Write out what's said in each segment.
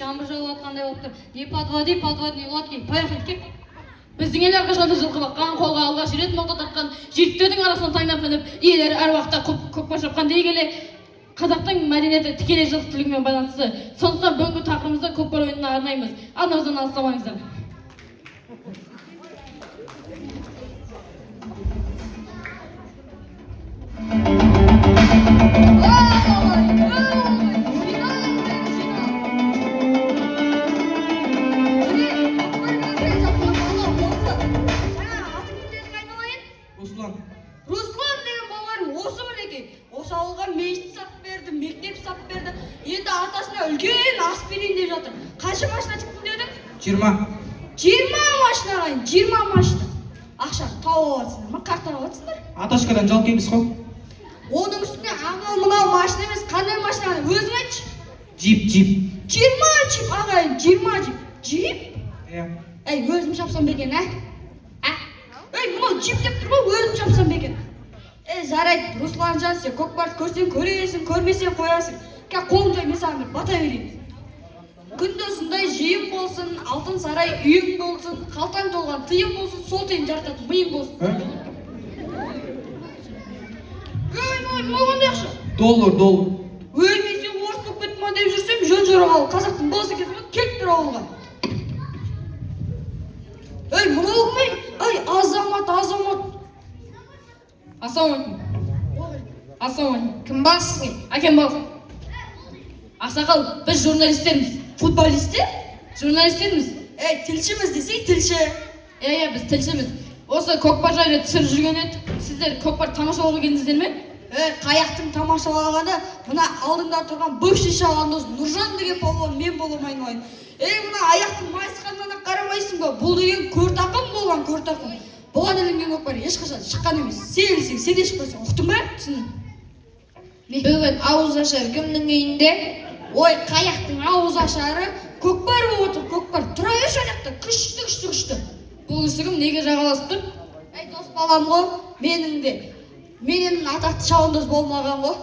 жаңбыр жауып жатқандай болып тұр. Не подводи, подводные лодки. Поехали, кеп. Біздің ел әрқашанда жылқы баққан, қолға алғаш рет мылтық тартқан, жігіттердің арасынан таңдап мініп, иелері әр уақытта көкпар шапқан дей келе, қазақтың мәдениеті тікелей жылқы түлігімен байланысты. Сондықтан бүгінгі тақырыбымызды көкпар ойынына арнаймыз. Арнамыздан алыстамаңыздар. Руслан деген балаларым осы мінекей. Осы ауылға мешіт сап берді, мектеп сап берді. Енді атасына үлкен аспирин деп жатыр. Қанша машина тіктің дедің? 20. 20 машина қайын, 20 машина. Ақша тауып алатсыңдар ма? Қақтан алатсыңдар? Аташкадан жалко емес қой. Оның үстіне анау мынау машина емес, қандай машина? Өзің айтшы. Джип. 20 джип ағайын, 20 джип. Джип? Иә. Ей, өзім шапсам бекен, ә? Ей, мынау джип деп тұр ғой, өзім шапсам бекен. Жарайды, Русланжан, сен көкпарды көрсең көресің, көрмесең қоясың. Қа қолын жай, мен саған бата берейін. Күнде осындай жиын болсын, алтын сарай үйің болсын, қалтаң толған тыйым болсын, сол тыйым жарататын миың болсын. Мынау қандай ақша? Доллар. Ой, мен сен орыс болып кеттім ма деп жүрсем, жөн жорағалы қазақтың баласы екенсің, келіп тұр ауылға. Ей, мынау кім? Ей, азамат. Ассалаумалейкум. Кім бассың? Әкем баласы. Ақсақал, біз журналистерміз. Футболистер? Журналистерміз. Ей, тілшіміз десей, тілші. Иә, біз тілшіміз. Осы көкпар жайлы түсіріп жүрген едік. Сіздер көкпар тамашалауға келдіңіздер ме? Қаяқтың тамашалағаны, мына алдыңда тұрған бывший шабандоз Нұржан деген палуан мен боламайын ойын. Мына аяқтың майысқанына қарамайсың ба? Бұл деген көртақым болған көртақым. Бұған ілінген көкпар ешқашан шыққан емес. Сен ілсең, сен де шықпайсың. Ұқтың ба? Түсіндің? Бүгін ауыз ашар кімнің үйінде? Ой, қаяқтың ауыз ашары көкпар болып отыр, көкпар. Тұра берші аяқта, күшті. Бұл кісі кім, неге жағаласып тұр? Ей, дос балам ғой, менің де. Менен атақты шабандоз болмаған ғой.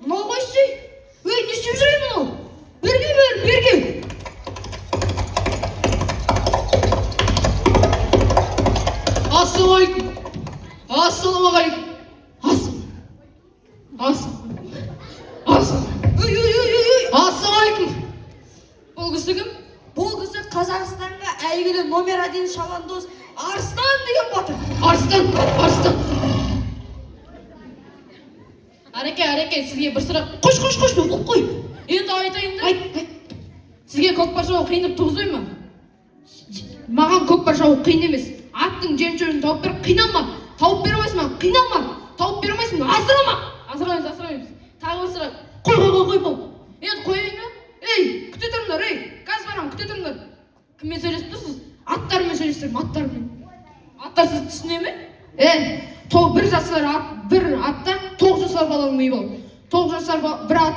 Мынау қойсы? Ей, не істеп жүрейін мынау? Берге. Ассалаумағалейкум. Ой. Ассалаумағалейкум. Бұл кісі кім? Бұл кісі Қазақстанға әйгілі номер 1 шабандоз Арыстан деген батыр. Арыстан. Әреке, сізге бір сұрақ. Қош, бұл қой. Енді айтайын да. Айт. Сізге көкпар жауы қиындық туғызбай ма? Маған көкпар жауы қиын емес. Аттың жөн-жөнін тауып беріп қиналма. Тауып бере алмайсың, қиналма. Тауып бере алмайсың, асырама. Асырамаймыз. Тағы бір сұрақ. Қой бұл. Енді қойайын да. Ей, күте тұрыңдар, Газ барам, күте тұрыңдар. Кіммен сөйлесіп тұрсыз? Аттармен сөйлестерім, аттармен. Аттар сіз түсіне ме? Бір жасар бір атта 9 жасар баланың миы болды. 9 жасар бір ат.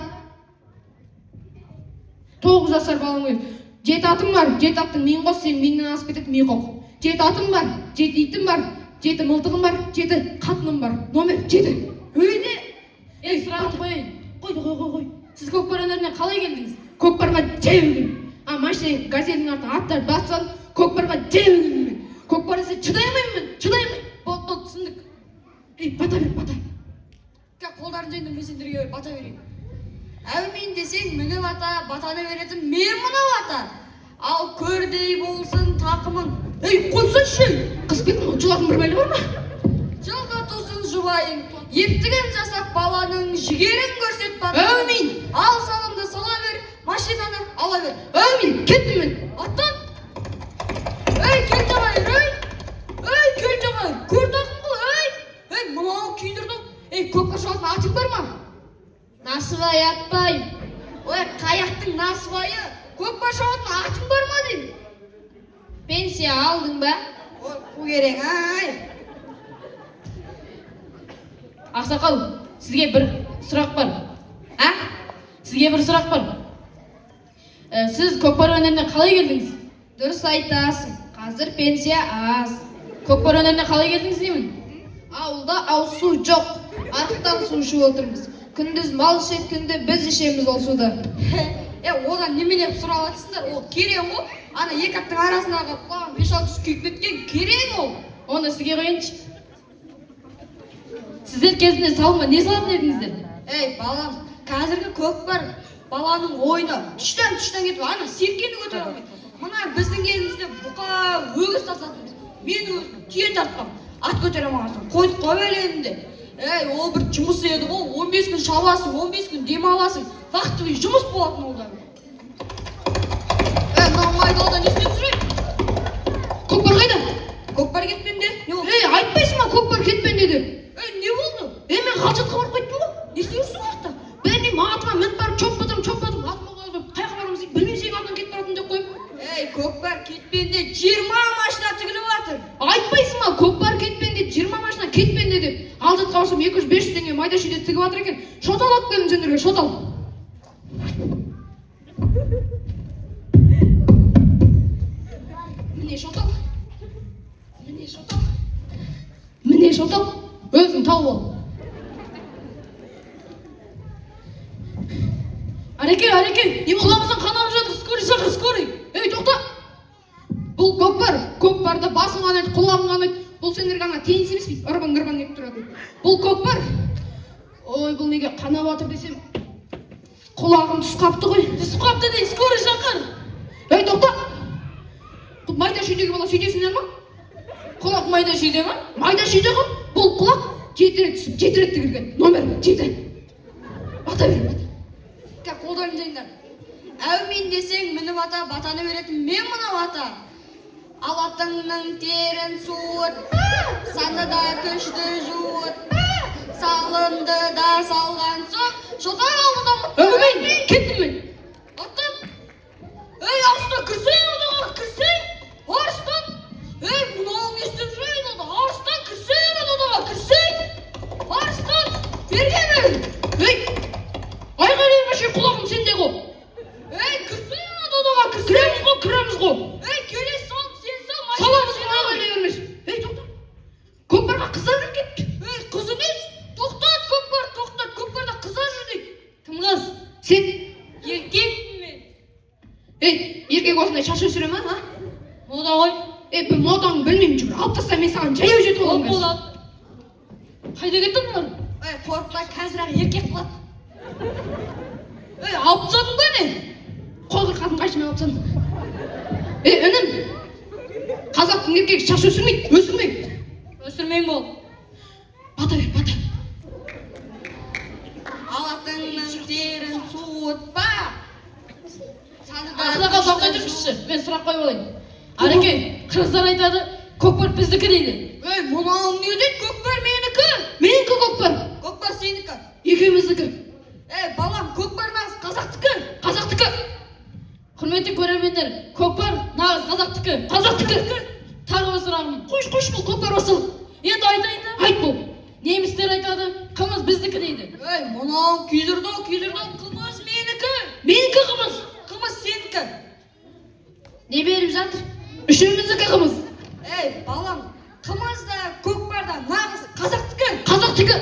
9 жасар баланың миы. 7 атың бар, 7 аттың миын қос, сен миыңнен асып кетеді, миы қоқ. 7 атың бар, 7 итің бар, 7 мылтығың бар, 7 қатының бар. Номер 7. Өйде. Сұрағын қойайын. Қой. Сіз көкпар өнеріне қалай келдіңіз? Көкпарға жеуінен. Машина газелдің артына аттар басып, көкпарға жеуінен. Көкпар десе шыдаймаймын. Болды, түсіндік. Бата бер. Қолдарын жайында мен сендерге бата берейін. Әумин десең мініп ата, батаны беретін мен мынау ата. Ал көрдей болсын тақымың. Қойсыншы. Қыз бетін ұчылатын бір бәлі бар ма? Жылдатусын жұбайың. Ептігін жасап баланың жігерін көрсет бата. Әумин. Ал салымды сала бер, машинаны ала бер. Әумин, кеттім мен. Аттан. Келтағай, көртақым бұл, мынау күйдірдің. Көкпар шалатын атың бар ма? Насыбай атпайым. Ой, қаяқтың насыбайы, көкпар шалатын атың бар ма дейм? Пенсия алдың ба? Ой, қу керек, Ақсақал, сізге бір сұрақ бар. Сізге бір сұрақ бар. Сіз көкпар өнеріне қалай келдіңіз? Дұрыс айтасың. Қазір пенсия аз. Көкпар өнеріне қалай келдіңіз деймін? Ауылда ауыз су жоқ. Арықтан су ішіп отырмыз. Күндіз мал ішеді, күнде біз ішеміз ол суды. Одан немене сұрап жатсыңдар? Ол керең ғой. Ана екі аттың арасындағы құлағым 5-6 күйіп кеткен керең ол. Оны сізге қойыншы. Сіздер кезінде салма не салатын едіңіздер? Балам, қазіргі көкпар баланың ойыны түштен кетіп, ана серкені көтере алмайды. Мына біздің кезімізде бұқа өгіз тартатынбыз. Мен өзім түйе тартпам. Ат көтере алмағансың, қойдық қой әлемінде. Ол бір жұмыс еді ғой, 15 күн шабасың, 15 күн демаласың. Вақтыбай жұмыс болатын олда. Мынау одан не істеп жүрейін? Көкпар қайда? Көкпар кетпенде. Айтпайсың ма көкпар кетпен деді? Не болды? Мен қалжатқа барып қайттым ғой. Не істеуірсің уақытта? Мен атыма мініп барып чоппадым. Атыма қойып, қайға барамыз дейді, білмейсің артынан кетіп баратын деп қойып. Көкпар кетпенде 20 машина тігіліп жатыр. Айтпайсың ма көкпар кетпенде 20 машина кетпенде деп. Алжатқа барсам 200-500 теңге майда шүйде тігіп жатыр екен. Шотал алып келдім сендерге, шотал. Міне шотал. Өзің тауып ал. Ареке, құлағымыздан қан алып жатыр, скорый шақыр. Тоқта. Бұл көкпарда басың қанайды, құлағың қанайды. Бұл сендерге ана тенис емес бейт, ырбың еп тұрады. Бұл көкпар. Ой, бұл неге қанап жатыр десем, құлағым түсіп қапты ғой. Түсіп қапты дей, скорый шақыр. Тоқта. Майда шүйдегі бала сөйтесіңдер ма? Құлақ майда шүйде ма? Майда шүйде ғой. Бұл құлақ 7 рет түсіп, 7 рет тігілген. Номер 7. Бата бер. Қолдарын жайындар. Әумен десең мініп ата, батаны беретін мен мына бата. Алатыңның терін суыт, саны да күшті жуыт. Салынды да салған соң, шотай алды да мұтты. Өңгімейін, кеттім мен. Аттым. Арыстан, кірсейін одаға, кірсейін. Арыстан. Мұнауың естіп жүрейін ода. Арыстан, кірсейін одаға, кірсейін. Арыстан, бергенің. Айғайлайын башай құлағым сенде ғой. Кірсейін одаға, Кіреміз ғой. Келес салып, сен сал. Саламыз ғой, айғайлай бермеш. Тоқта. Көкпарға қыздар кіріп кетті. Қыз емес. Тоқтат, көкпарда қыздар жүр дейді. Кім қыз? Сен? Еркекпін мен. Еркек осындай шаш өсіре ма? Мода ғой. Мен моданы білмеймін жүр. Алып таста мен саған жаяу жетіп Ол оламын. болады. Қайда кетті бұлар? Қорықпай қазір-ақ еркек қылады. Алып тастадың ба не? Қол қырқатын қайшымен алып тастадым. Інім, қазақтың еркегі шаш өсірмейді, өсірмейді. Өсірмейін бол. Бата бер, бата. Алатыңның терін суытпа. Ақсақал тоқтай тұрыңызшы, мен сұрақ қойып алайын. Ареке, қырғыздар айтады, көкпар біздікі дейді. Мынауың не дейді? Көкпар менікі. Менікі көкпар. Көкпар сенікі. Екеуміздікі. Балам, көкпар нағыз қазақтікі. Қазақтікі. Құрметті көрермендер, көкпар нағыз қазақтікі. Қазақтікі. Тағы бір сұрағым. Қойш бұл көкпар осыл. Енді айтайын да. Айт бұл. Немістер айтады, қымыз біздікі дейді. Мынауың күйдірді, қымыз менікі. Менікі қымыз. Қымыз сенікі. Не беріп жатыр? Үшеуміздікі қымыз. Балам, қымыз да, көкпар да нағыз қазақтікі. Қазақтікі.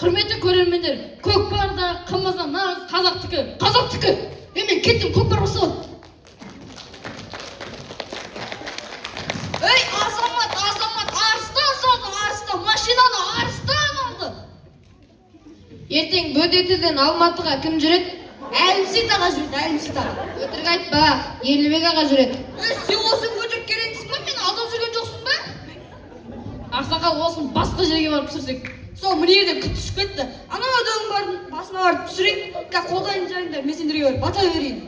Құрметті көрермендер, көкпар да, қымыз да нағыз қазақтікі. Қазақтікі. Мен кеттім, көкпар осыл. Азамат, арыстан салды, арыстан, машинаны арыстан алды. Ертең Бөдетіден Алматыға кім жүреді? Әлімсет аға жүреді, Әлімсет аға. Өтірік айтпа, Ерлібек аға жүреді. Сен осың өтірік кереңсің ба, мен алдап жүрген жоқсың ба? Ақсақал осын басқа жерге барып түсірсек. Сол міне жерде күт түсіп кетті. Ана өдің барын басына барып түсірейін. Қолдайын жайыңдар, мен сендерге барып бата берейін.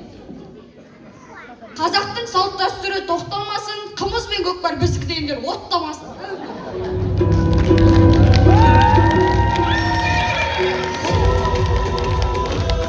Қазақтың салт дәстүрі тоқтамасын, қымыз бен көкпар біздікі дегендер оттамасын.